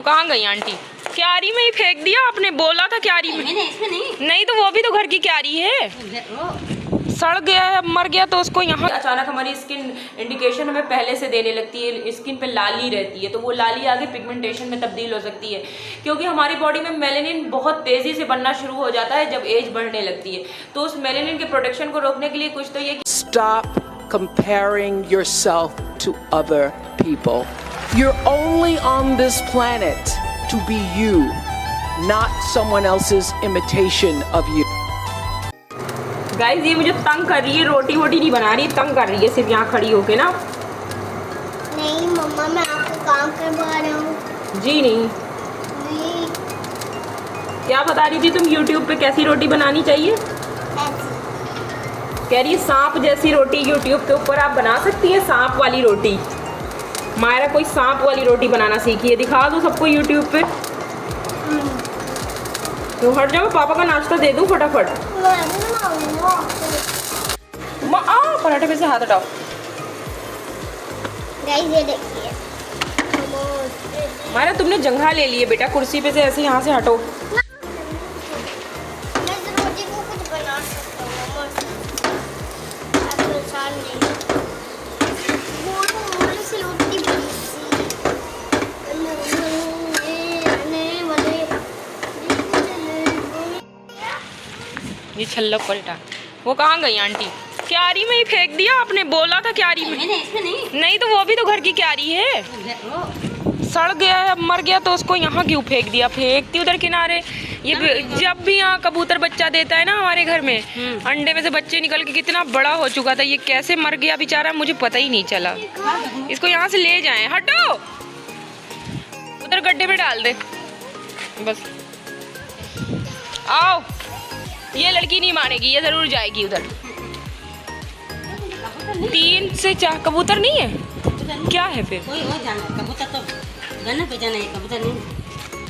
कहाँ गई आंटी? क्यारी में ही फेंक दिया आपने, बोला था क्यारी में। इसमें नहीं तो वो भी तो घर की क्यारी है, सड़ गया है, मर गया तो उसको यहाँ। अचानक हमारी स्किन इंडिकेशन हमें पहले से देने लगती है, स्किन पे लाली रहती है, तो वो लाली आगे पिगमेंटेशन में तब्दील हो सकती है, क्योंकि हमारी बॉडी में मेलेनिन बहुत तेजी से बनना शुरू हो जाता है जब एज बढ़ने लगती है। तो उस मेलेनिन के प्रोटेक्शन को रोकने के लिए कुछ तो ये Stop comparing yourself to other people. You're only on this planet to be you, not someone else's imitation of you. Guys ये मुझे तंग कर रही है, रोटी वोटी नहीं बना रही, तंग कर रही है सिर्फ यहाँ खड़ी होके ना। नहीं मम्मा मैं आपको काम करवा रहा हूँ। जी नहीं, क्या बता रही थी तुम यूट्यूब पे कैसी रोटी बनानी चाहिए? कह रही है सांप जैसी रोटी यूट्यूब के ऊपर आप बना सकती है, सांप वाली रोटी। मायरा कोई सांप वाली रोटी बनाना सीखी है, दिखा दो सबको यूट्यूब पे। तो हट जाओ, पापा का नाश्ता दे दूँ फटाफट। पराठे पे से हाथ हटाओ। ये देखिए मायरा तुमने जंघा ले लिए बेटा, कुर्सी पे से ऐसे यहाँ से हटो। ये छल्लक पलटा। वो कहाँ गई आंटी? क्यारी में ही फेंक दिया आपने, बोला था क्यारी में। इसमें नहीं तो वो भी तो घर की क्यारी है, सड़ गया है, मर गया तो उसको यहाँ क्यों फेंक दिया? फेंकती उधर किनारे। ये जब भी यहाँ कबूतर बच्चा देता है ना हमारे घर में, अंडे में से बच्चे निकल के कितना बड़ा हो चुका था, ये कैसे मर गया बेचारा मुझे पता ही नहीं चला। इसको यहाँ से ले जाएं, हटो, उधर गड्ढे में डाल दे बस। आओ, ये लड़की नहीं मानेगी, ये जरूर जाएगी उधर। 3 से 4 कबूतर नहीं है, क्या है फिर? कबूतर तो गन्ना पे जाना है, कबूतर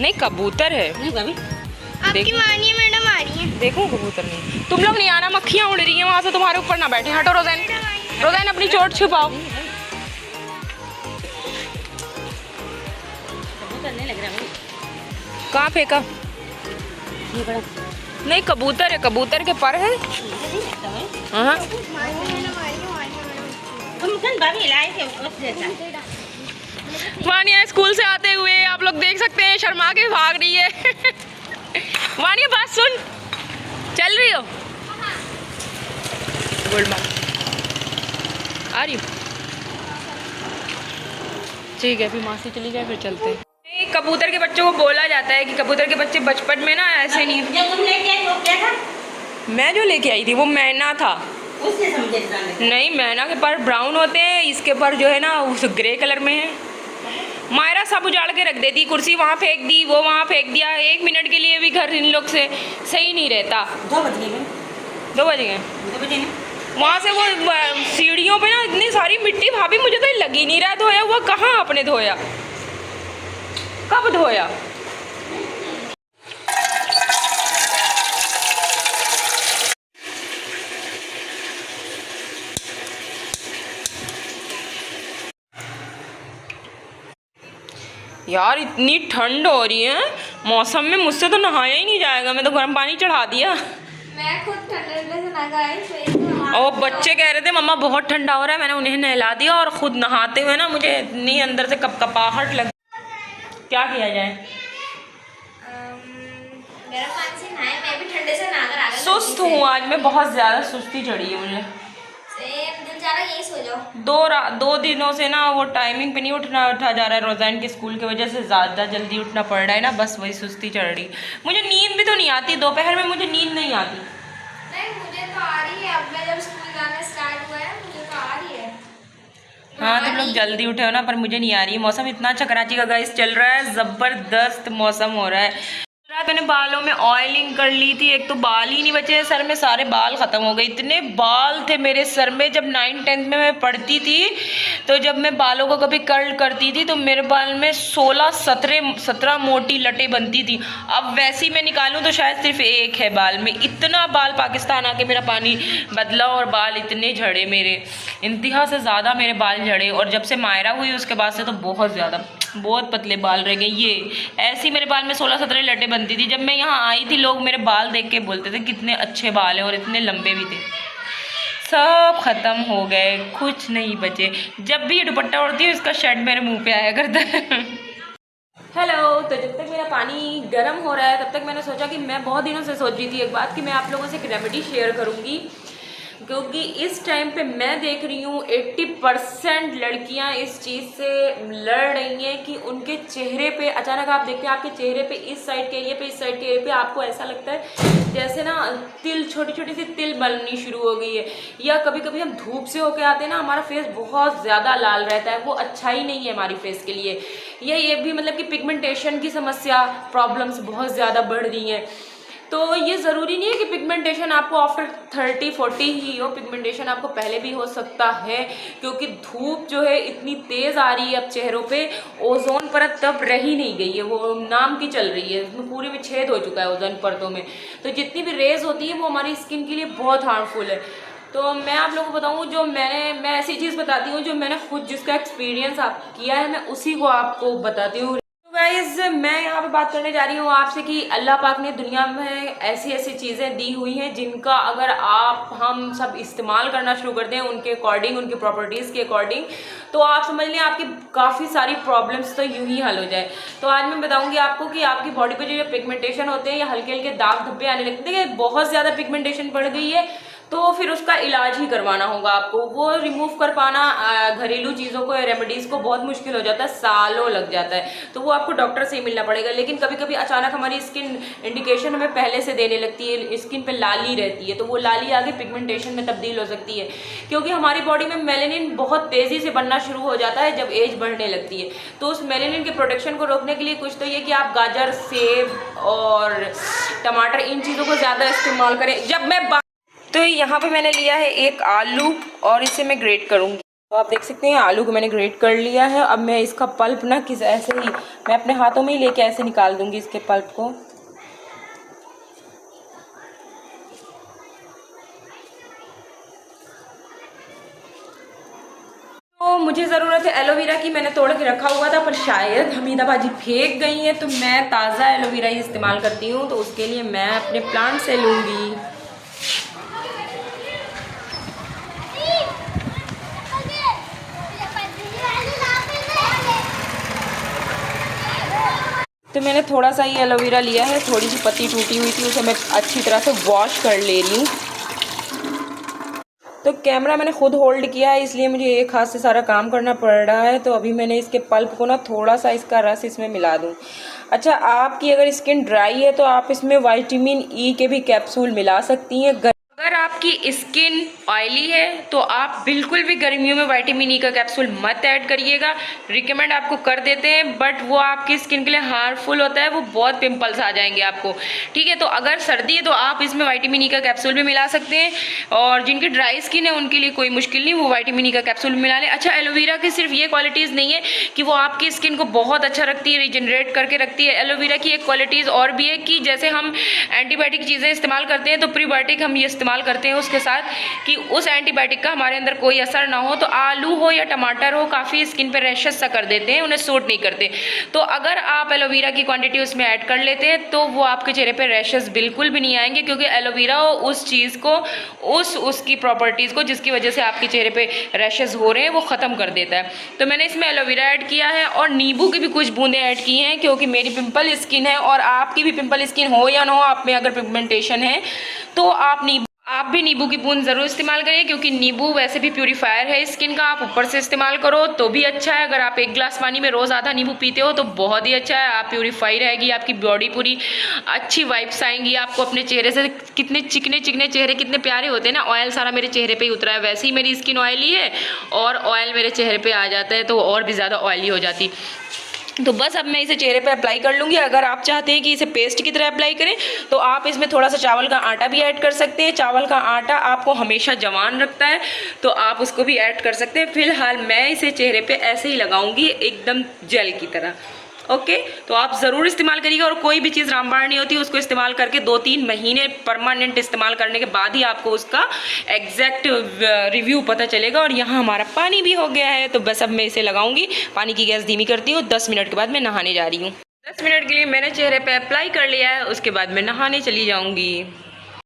नहीं कबूतर है। नहीं भाभी, आपकी मानिए मैडम आ रही है। देखो कबूतर नहीं, तुम लोग नहीं आना, मक्खियाँ उड़ रही हैं वहाँ से, तुम्हारे ऊपर ना बैठे। हटो रोज़ैन, रोज़ैन अपनी चोट छुपाओ। कबूतर नहीं लग रहा भाई। कहाँ फेंका? ये बड़ा नहीं कबूतर है, कबूतर के पर है। हाँ भाभी लाए थे उस जैसा। वानिया स्कूल से आते हुए आप लोग देख सकते हैं, शर्मा के भाग रही है। वानिया बात सुन, चल रही हो? गुड मॉर्निंग, आ रही हो? ठीक है, फिर माँ से चली जाए, फिर चलते हैं। कबूतर के बच्चों को बोला जाता है कि कबूतर के बच्चे बचपन में ना ऐसे नहीं। जब तुम लेके आई वो क्या था? मैं जो लेके आई थी वो मैना था। उससे समझे नहीं, मैना के पर ब्राउन होते हैं, इसके पर जो है ना उस ग्रे कलर में है। मायरा सब उजाड़ के रख देती, कुर्सी वहाँ फेंक दी, वो वहाँ फेंक दिया। 1 मिनट के लिए भी घर इन लोग से सही नहीं रहता। 2 बज गए। 2 बज गए? 2 बजे वहाँ से वो सीढ़ियों पे ना इतनी सारी मिट्टी, भाभी मुझे तो लग ही नहीं रहा धोया हुआ। कहाँ आपने धोया? कब धोया? यार इतनी ठंड हो रही है मौसम में, मुझसे तो नहाया ही नहीं जाएगा। मैं तो गर्म पानी चढ़ा दिया। मैं खुद ठंडे से नहा गई। और बच्चे कह रहे थे मम्मा बहुत ठंडा हो रहा है, मैंने उन्हें नहला दिया और खुद नहाते हुए ना मुझे इतनी अंदर से कपकपाहट लग। क्या किया जाए? गर्म पानी से नहाए, मैं भी ठंडे से नहाकर आ गई। सुस्त हूँ आज मैं, बहुत ज़्यादा सुस्ती चढ़ी है मुझे। दिल जा रहा है यही सो जाओ। 2 दिनों से ना वो टाइमिंग पे नहीं उठा जा रहा है, रोज़ान के स्कूल की वजह से ज़्यादा जल्दी उठना पड़ रहा है ना, बस वही सुस्ती चढ़ रही। मुझे नींद भी तो नहीं आती, दोपहर में मुझे नींद नहीं आती। नहीं मुझे तो आ रही है, अब मैं जब स्कूल जाना स्टार्ट हुआ है मुझे तो आ रही है। हाँ तुम लोग जल्दी उठे हो ना, पर मुझे नहीं आ रही। मौसम इतना अच्छा कराची का गाइस चल रहा है, ज़बरदस्त मौसम हो रहा है। रात मैंने बालों में ऑयलिंग कर ली थी, एक तो बाल ही नहीं बचे सर में, सारे बाल ख़त्म हो गए। इतने बाल थे मेरे सर में जब 9th-10th में मैं पढ़ती थी, तो जब मैं बालों को कभी कर्ल करती थी तो मेरे बाल में 16-17 मोटी लटें बनती थी। अब वैसी मैं निकालूं तो शायद सिर्फ एक है बाल में। इतना बाल पाकिस्तान आके मेरा पानी बदला और बाल इतने झड़े मेरे, इंतहा से ज़्यादा मेरे बाल झड़े। और जब से मायरा हुई उसके बाद से तो बहुत ज़्यादा बहुत पतले बाल रह गए। ये ऐसे ही मेरे बाल में 16-17 लटें बनती थी। जब मैं यहाँ आई थी लोग मेरे बाल देख के बोलते थे कितने अच्छे बाल हैं और इतने लंबे भी थे। सब ख़त्म हो गए, कुछ नहीं बचे। जब भी ये दुपट्टा ओढ़ती हूँ इसका शर्ट मेरे मुंह पे आया करता है। हेलो, तो जब तक मेरा पानी गर्म हो रहा है तब तक मैंने सोचा कि मैं बहुत दिनों से सोच रही थी एक बात कि मैं आप लोगों से एक रेमेडी शेयर करूँगी, क्योंकि इस टाइम पे मैं देख रही हूँ 80% लड़कियाँ इस चीज़ से लड़ रही हैं कि उनके चेहरे पे अचानक आप देखते हैं आपके चेहरे पे इस साइड के एरिया पे, इस साइड के एरिया पे आपको ऐसा लगता है जैसे ना तिल, छोटी छोटी सी तिल बननी शुरू हो गई है। या कभी कभी हम धूप से होके आते हैं ना, हमारा फेस बहुत ज़्यादा लाल रहता है, वो अच्छा ही नहीं है हमारी फेस के लिए। ये भी मतलब कि पिगमेंटेशन की समस्या, प्रॉब्लम्स बहुत ज़्यादा बढ़ रही हैं। तो ये ज़रूरी नहीं है कि पिगमेंटेशन आपको आफ्टर 30-40 ही हो, पिगमेंटेशन आपको पहले भी हो सकता है, क्योंकि धूप जो है इतनी तेज़ आ रही है अब चेहरों पे। ओजोन परत तब रही नहीं गई है, वो नाम की चल रही है, उसमें पूरे में छेद हो चुका है ओजोन परतों में। तो जितनी भी रेज होती है वो हमारी स्किन के लिए बहुत हार्मफुल है। तो मैं आप लोगों को बताऊँ जो मैं ऐसी चीज़ बताती हूँ जो मैंने खुद जिसका एक्सपीरियंस आप किया है, मैं उसी को आपको बताती हूँ। गाइस, मैं यहाँ पे बात करने जा रही हूँ आपसे कि अल्लाह पाक ने दुनिया में ऐसी ऐसी चीज़ें दी हुई हैं जिनका अगर हम सब इस्तेमाल करना शुरू कर दें उनके अकॉर्डिंग, उनके प्रॉपर्टीज़ के अकॉर्डिंग, तो आप समझ लें आपकी काफ़ी सारी प्रॉब्लम्स तो यूं ही हल हो जाए। तो आज मैं बताऊँगी आपको कि आपकी बॉडी पे जो पिगमेंटेशन होते हैं या हल्के हल्के दाग धब्बे आने लगते हैं, बहुत ज़्यादा पिगमेंटेशन बढ़ गई है तो फिर उसका इलाज ही करवाना होगा आपको। वो रिमूव कर पाना घरेलू चीज़ों को, रेमेडीज़ को बहुत मुश्किल हो जाता है, सालों लग जाता है, तो वो आपको डॉक्टर से ही मिलना पड़ेगा। लेकिन कभी कभी अचानक हमारी स्किन इंडिकेशन हमें पहले से देने लगती है, स्किन पे लाली रहती है, तो वो लाली आगे पिगमेंटेशन में तब्दील हो सकती है, क्योंकि हमारी बॉडी में मेलेनिन बहुत तेज़ी से बनना शुरू हो जाता है जब एज बढ़ने लगती है। तो उस मेलेनिन के प्रोटेक्शन को रोकने के लिए कुछ तो ये कि आप गाजर, सेब और टमाटर इन चीज़ों को ज़्यादा इस्तेमाल करें। जब मैं तो यहाँ पे मैंने लिया है एक आलू और इसे मैं ग्रेट करूँगी। तो आप देख सकते हैं आलू को मैंने ग्रेट कर लिया है। अब मैं इसका पल्प ना ऐसे ही मैं अपने हाथों में ही लेके ऐसे निकाल दूँगी इसके पल्प को। तो मुझे ज़रूरत है एलोवेरा की, मैंने तोड़ के रखा हुआ था पर शायद हमीदा बाजी फेंक गई है, तो मैं ताज़ा एलोवेरा ही इस्तेमाल करती हूँ। तो उसके लिए मैं अपने प्लांट से लूँगी। तो मैंने थोड़ा सा ही एलोवेरा लिया है, थोड़ी सी पत्ती टूटी हुई थी, उसे मैं अच्छी तरह से वॉश कर ले रही हूँ। तो कैमरा मैंने खुद होल्ड किया है इसलिए मुझे एक हाथ से सारा काम करना पड़ रहा है। तो अभी मैंने इसके पल्प को ना थोड़ा सा इसका रस इसमें मिला दूँ। अच्छा, आपकी अगर स्किन ड्राई है तो आप इसमें विटामिन ई के भी कैप्सूल मिला सकती हैं। अगर आपकी स्किन ऑयली है तो आप बिल्कुल भी गर्मियों में विटामिन ई का कैप्सूल मत ऐड करिएगा। रिकमेंड आपको कर देते हैं बट वो आपकी स्किन के लिए हार्मफुल होता है, वो बहुत पिंपल्स आ जाएंगे आपको, ठीक है। तो अगर सर्दी है तो आप इसमें विटामिन ई का कैप्सूल भी मिला सकते हैं, और जिनकी ड्राई स्किन है उनके लिए कोई मुश्किल नहीं, वो विटामिन ई का कैप्सूल मिला लें। अच्छा, एलोवेरा की सिर्फ ये क्वालिटीज़ नहीं है कि वो आपकी स्किन को बहुत अच्छा रखती है, रिजनरेट करके रखती है। एलोवेरा की एक क्वालिटीज़ और भी है कि जैसे हम एंटीबायोटिक चीज़ें इस्तेमाल करते हैं तो प्रीबायोटिक हम ये इस्तेमाल करते हैं उसके साथ कि उस एंटीबायोटिक का हमारे अंदर कोई असर ना हो। तो आलू हो या टमाटर हो काफ़ी स्किन पे रैशेस सा कर देते हैं, उन्हें सूट नहीं करते। तो अगर आप एलोवेरा की क्वांटिटी उसमें ऐड कर लेते हैं तो वो आपके चेहरे पे रैशेस बिल्कुल भी नहीं आएंगे, क्योंकि एलोवेरा उस चीज़ को उसकी प्रॉपर्टीज़ को जिसकी वजह से आपके चेहरे पे रैशेस हो रहे हैं वो ख़त्म कर देता है। तो मैंने इसमें एलोवेरा ऐड किया है और नींबू की भी कुछ बूंदें ऐड की हैं, क्योंकि मेरी पिंपल स्किन है और आपकी भी पिंपल स्किन हो या ना हो, आप में अगर पिगमेंटेशन है तो आप भी नींबू की बूंद ज़रूर इस्तेमाल करिए, क्योंकि नींबू वैसे भी प्यूरीफायर है स्किन का। आप ऊपर से इस्तेमाल करो तो भी अच्छा है। अगर आप 1 गिलास पानी में रोज़ आधा नींबू पीते हो तो बहुत ही अच्छा है, आप प्यूरीफाई रहेगी, आपकी बॉडी पूरी अच्छी वाइब्स आएंगी आपको अपने चेहरे से। कितने चिकने चिकने चेहरे कितने प्यारे होते हैं ना। ऑयल सारा मेरे चेहरे पर ही उतरा है, वैसे ही मेरी स्किन ऑयली है और ऑयल मेरे चेहरे पर आ जाता है तो और भी ज़्यादा ऑयली हो जाती। तो बस अब मैं इसे चेहरे पे अप्लाई कर लूँगी। अगर आप चाहते हैं कि इसे पेस्ट की तरह अप्लाई करें तो आप इसमें थोड़ा सा चावल का आटा भी ऐड कर सकते हैं। चावल का आटा आपको हमेशा जवान रखता है तो आप उसको भी ऐड कर सकते हैं। फिलहाल मैं इसे चेहरे पे ऐसे ही लगाऊंगी एकदम जेल की तरह। ओके, तो आप ज़रूर इस्तेमाल करिएगा। और कोई भी चीज़ रामबाण नहीं होती, उसको इस्तेमाल करके 2-3 महीने परमानेंट इस्तेमाल करने के बाद ही आपको उसका एग्जैक्ट रिव्यू पता चलेगा। और यहाँ हमारा पानी भी हो गया है, तो बस अब मैं इसे लगाऊंगी। पानी की गैस धीमी करती हूँ। 10 मिनट के बाद मैं नहाने जा रही हूँ। 10 मिनट के लिए मैंने चेहरे पे अप्लाई कर लिया है, उसके बाद मैं नहाने चली जाऊँगी।